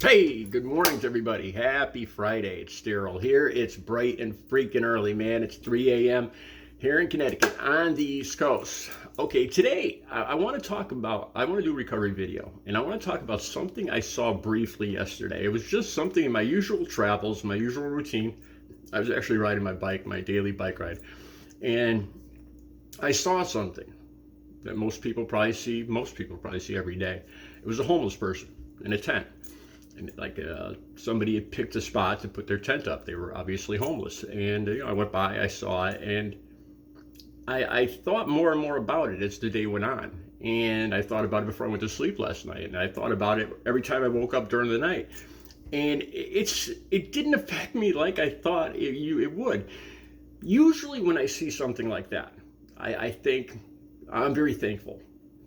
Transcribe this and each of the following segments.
Hey, good morning to everybody. Happy Friday. It's Daryl here. It's bright and freaking early, man. It's 3 a.m. here in Connecticut on the East Coast. Okay, today I want to talk about, I want to do a recovery video, and I want to talk about something I saw briefly yesterday. It was just something in my usual travels, my usual routine. I was actually riding my bike, my daily bike ride, and I saw something that most people probably see every day. It was a homeless person in a tent. And somebody had picked a spot to put their tent up. They were obviously homeless. And I went by, I saw it, and I thought more and more about it as the day went on. And I thought about it before I went to sleep last night. And I thought about it every time I woke up during the night. And it didn't affect me like I thought it would. Usually when I see something like that, I think I'm very thankful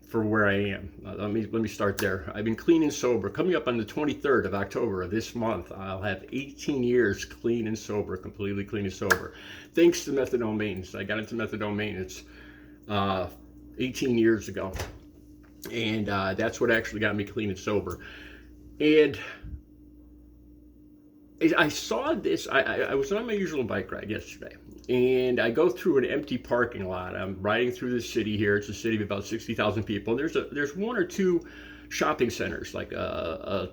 for where I am. Let me start there. I've been clean and sober. Coming up on the 23rd of October of this month, I'll have 18 years clean and sober, completely clean and sober. Thanks to methadone maintenance. I got into methadone maintenance 18 years ago, and that's what actually got me clean and sober. And I saw this. I was on my usual bike ride yesterday, and I go through an empty parking lot. I'm riding through the city here. It's a city of about 60,000 people. And there's one or two shopping centers, like a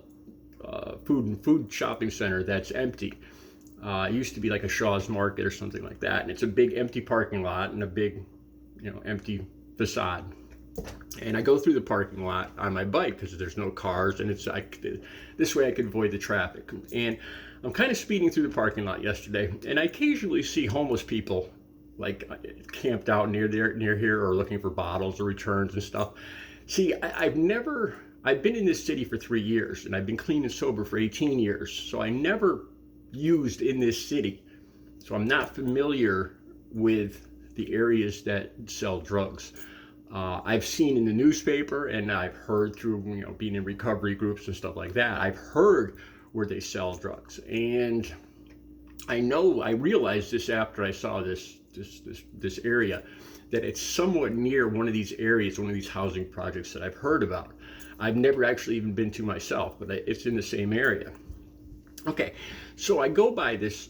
food shopping center that's empty. It used to be like a Shaw's Market or something like that, and it's a big empty parking lot and a big, empty facade. And I go through the parking lot on my bike because there's no cars, and this way I could avoid the traffic. And I'm kind of speeding through the parking lot yesterday, and I occasionally see homeless people like camped out near here or looking for bottles or returns and stuff. See, I've been in this city for 3 years, and I've been clean and sober for 18 years, so I never used in this city. So I'm not familiar with the areas that sell drugs. I've seen in the newspaper, and I've heard through being in recovery groups and stuff like that. I've heard where they sell drugs, and I realized this after I saw this area, that it's somewhat near one of these areas, one of these housing projects that I've heard about. I've never actually even been to myself, but it's in the same area. Okay, so I go by this.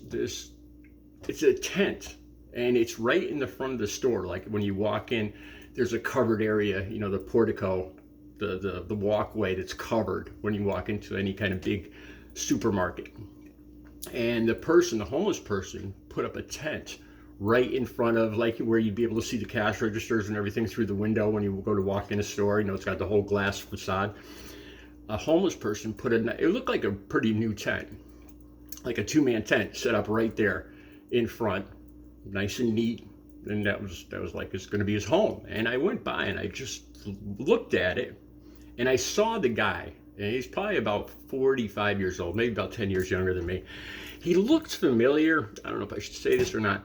It's a tent, and it's right in the front of the store. Like when you walk in, there's a covered area, the portico, the walkway that's covered when you walk into any kind of big supermarket. And the homeless person, put up a tent right in front of, like, where you'd be able to see the cash registers and everything through the window when you go to walk in a store. It's got the whole glass facade. A homeless person it looked like a pretty new tent, like a two-man tent set up right there in front, nice and neat. And that was like it's going to be his home. And I went by and I just looked at it, and I saw the guy, and he's probably about 45 years old, maybe about 10 years younger than me. He looked familiar. I don't know if I should say this or not.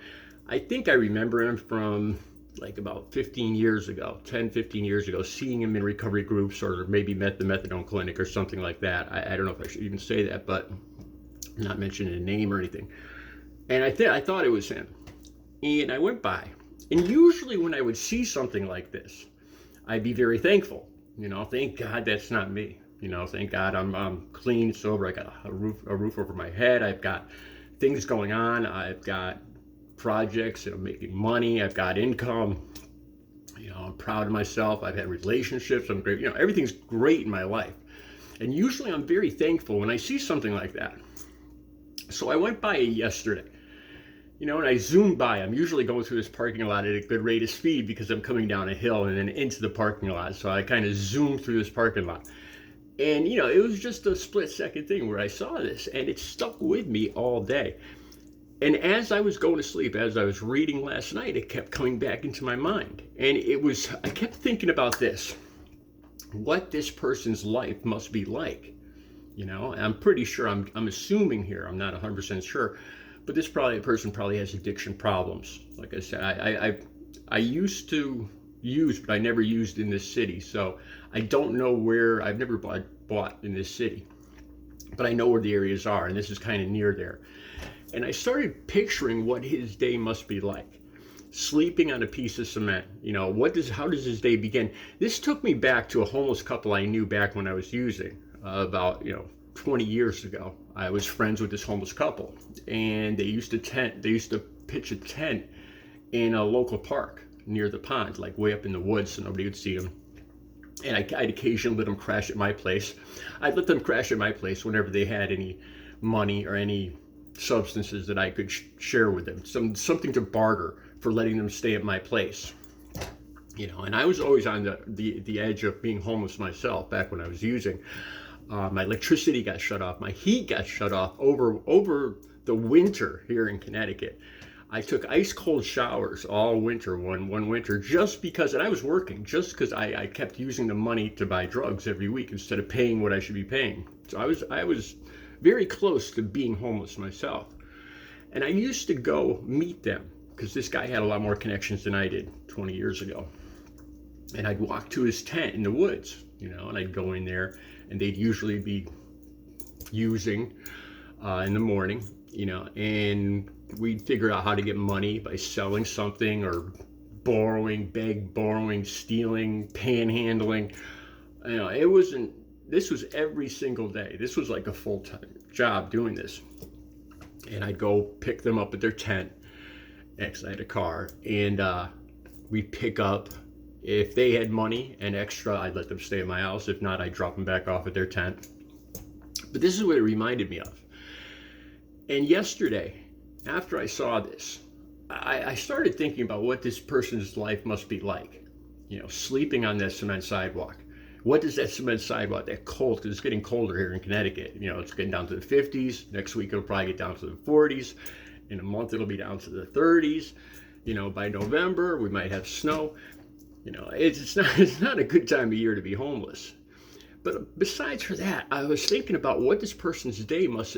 I think I remember him from like about 15 years ago, 10, 15 years ago, seeing him in recovery groups, or maybe met the methadone clinic or something like that. I don't know if I should even say that, but I'm not mentioning a name or anything. And I thought it was him. And I went by. And usually when I would see something like this, I'd be very thankful. Thank God that's not me. Thank God I'm clean, sober. I got a roof over my head. I've got things going on. I've got projects, making money. I've got income. I'm proud of myself. I've had relationships. I'm great. Everything's great in my life. And usually I'm very thankful when I see something like that. So I went by yesterday. And I zoomed by. I'm usually going through this parking lot at a good rate of speed because I'm coming down a hill and then into the parking lot. So I kind of zoomed through this parking lot. And, it was just a split-second thing where I saw this, and it stuck with me all day. And as I was going to sleep, as I was reading last night, it kept coming back into my mind. And I kept thinking about this, what this person's life must be like. I'm pretty sure, I'm assuming here, I'm not 100% sure, but this person probably has addiction problems. Like I said, I used to use, but I never used in this city. So I don't know where, I've never bought in this city, but I know where the areas are, and this is kind of near there. And I started picturing what his day must be like. Sleeping on a piece of cement. How does his day begin? This took me back to a homeless couple I knew back when I was using, about 20 years ago, I was friends with this homeless couple, and they used to pitch a tent in a local park near the pond, like way up in the woods, so nobody would see them. And I'd occasionally let them crash at my place. I'd let them crash at my place whenever they had any money or any substances that I could share with them, something to barter for letting them stay at my place. And I was always on the edge of being homeless myself back when I was using. My electricity got shut off. My heat got shut off over the winter here in Connecticut. I took ice cold showers all winter, one winter, just because, and I was working, just because I kept using the money to buy drugs every week instead of paying what I should be paying. So I was very close to being homeless myself. And I used to go meet them because this guy had a lot more connections than I did 20 years ago. And I'd walk to his tent in the woods, and I'd go in there, and they'd usually be using in the morning, and we'd figure out how to get money by selling something or borrowing, stealing, panhandling. This was every single day. This was like a full-time job doing this. And I'd go pick them up at their tent, because I had a car, and we'd pick up. If they had money and extra, I'd let them stay at my house. If not, I'd drop them back off at their tent. But this is what it reminded me of. And yesterday, after I saw this, I started thinking about what this person's life must be like. Sleeping on that cement sidewalk. What does that cement sidewalk, that cold, because it's getting colder here in Connecticut. It's getting down to the 50s. Next week, it'll probably get down to the 40s. In a month, it'll be down to the 30s. By November, we might have snow. It's not a good time of year to be homeless. But besides for that, I was thinking about what this person's day must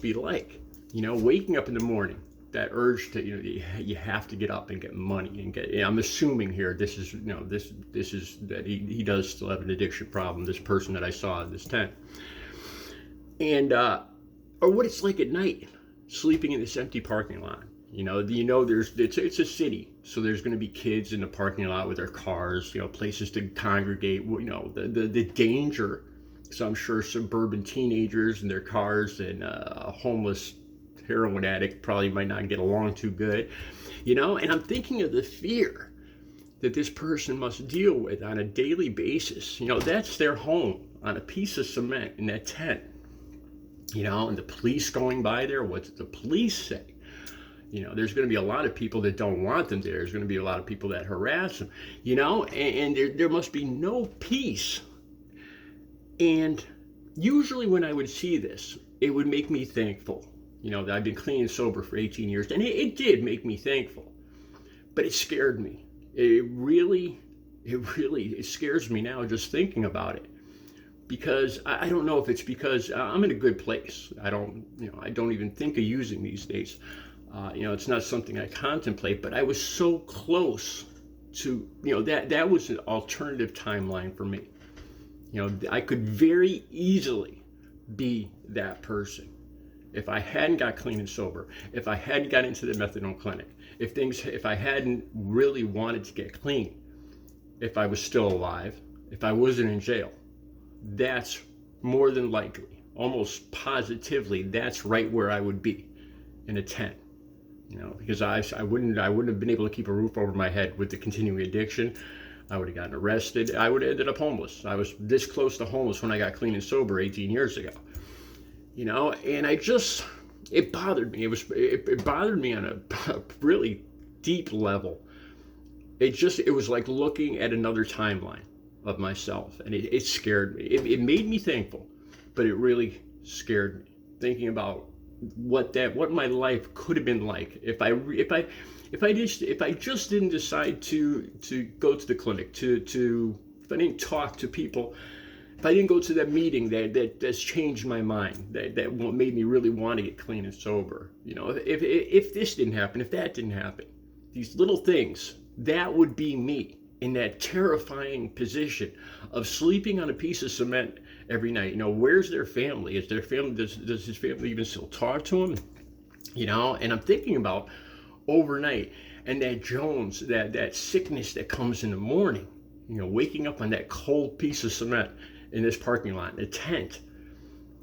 be like. Waking up in the morning, that urge to, you have to get up and get money and get. I'm assuming here this is that he does still have an addiction problem. This person that I saw in this tent, and or what it's like at night, sleeping in this empty parking lot. It's a city, so there's going to be kids in the parking lot with their cars, places to congregate, the danger. So I'm sure suburban teenagers in their cars and a homeless heroin addict probably might not get along too good, and I'm thinking of the fear that this person must deal with on a daily basis. That's their home on a piece of cement in that tent, and the police going by there, what did the police say? There's going to be a lot of people that don't want them there. There's going to be a lot of people that harass them, and there must be no peace. And usually when I would see this, it would make me thankful, that I've been clean and sober for 18 years. And it did make me thankful, but it scared me. It really scares me now just thinking about it. Because I don't know if it's because I'm in a good place. I don't even think of using these days. It's not something I contemplate, but I was so close to, that was an alternative timeline for me. I could very easily be that person if I hadn't got clean and sober, if I hadn't got into the methadone clinic, if I hadn't really wanted to get clean, if I was still alive, if I wasn't in jail. That's more than likely, almost positively, that's right where I would be, in a tent. Because I wouldn't have been able to keep a roof over my head with the continuing addiction. I would have gotten arrested. I would have ended up homeless. I was this close to homeless when I got clean and sober 18 years ago. And it bothered me. It bothered me on a really deep level. It was like looking at another timeline of myself, and it scared me. It made me thankful, but it really scared me, thinking about what my life could have been like if I just didn't decide to go to the clinic, if I didn't talk to people, if I didn't go to that meeting that's changed my mind, that made me really want to get clean and sober. If this didn't happen, if that didn't happen, these little things, that would be me in that terrifying position of sleeping on a piece of cement every night. Where's their family? Is their family, does his family even still talk to him? And I'm thinking about overnight and that Jones, that sickness that comes in the morning, waking up on that cold piece of cement in this parking lot, in a tent.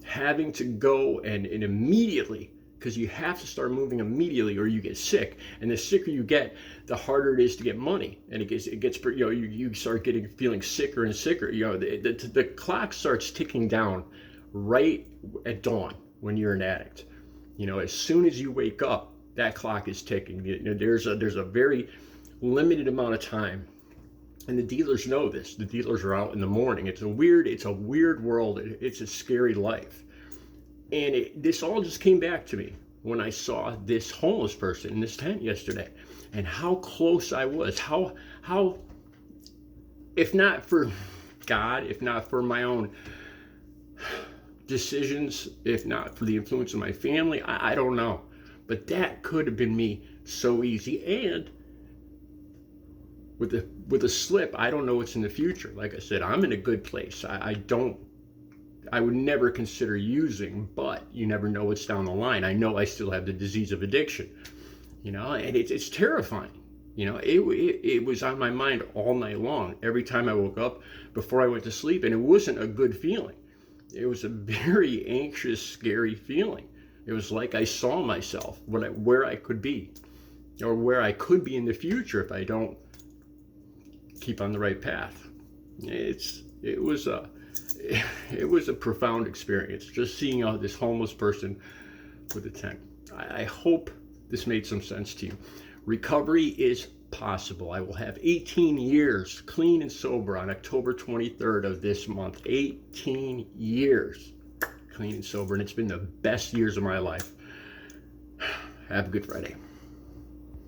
having to go and immediately, because you have to start moving immediately or you get sick, and the sicker you get, the harder it is to get money, and it gets you start feeling sicker and sicker. The clock starts ticking down right at dawn when you're an addict. As soon as you wake up, that clock is ticking. There's a very limited amount of time, and the dealers know this. The dealers are out in the morning. It's a weird world. It's a scary life. And this all just came back to me when I saw this homeless person in this tent yesterday, and how close I was. How, if not for God, if not for my own decisions, if not for the influence of my family, I don't know. But that could have been me so easy. And with a slip, I don't know what's in the future. Like I said, I'm in a good place. I would never consider using, but you never know what's down the line. I know I still have the disease of addiction, and it's terrifying. It was on my mind all night long, every time I woke up, before I went to sleep, and it wasn't a good feeling. It was a very anxious, scary feeling. It was like I saw myself, where I could be, or where I could be in the future if I don't keep on the right path. It was a profound experience, just seeing this homeless person with a tent. I hope this made some sense to you. Recovery is possible. I will have 18 years clean and sober on October 23rd of this month. 18 years clean and sober, and it's been the best years of my life. Have a good Friday.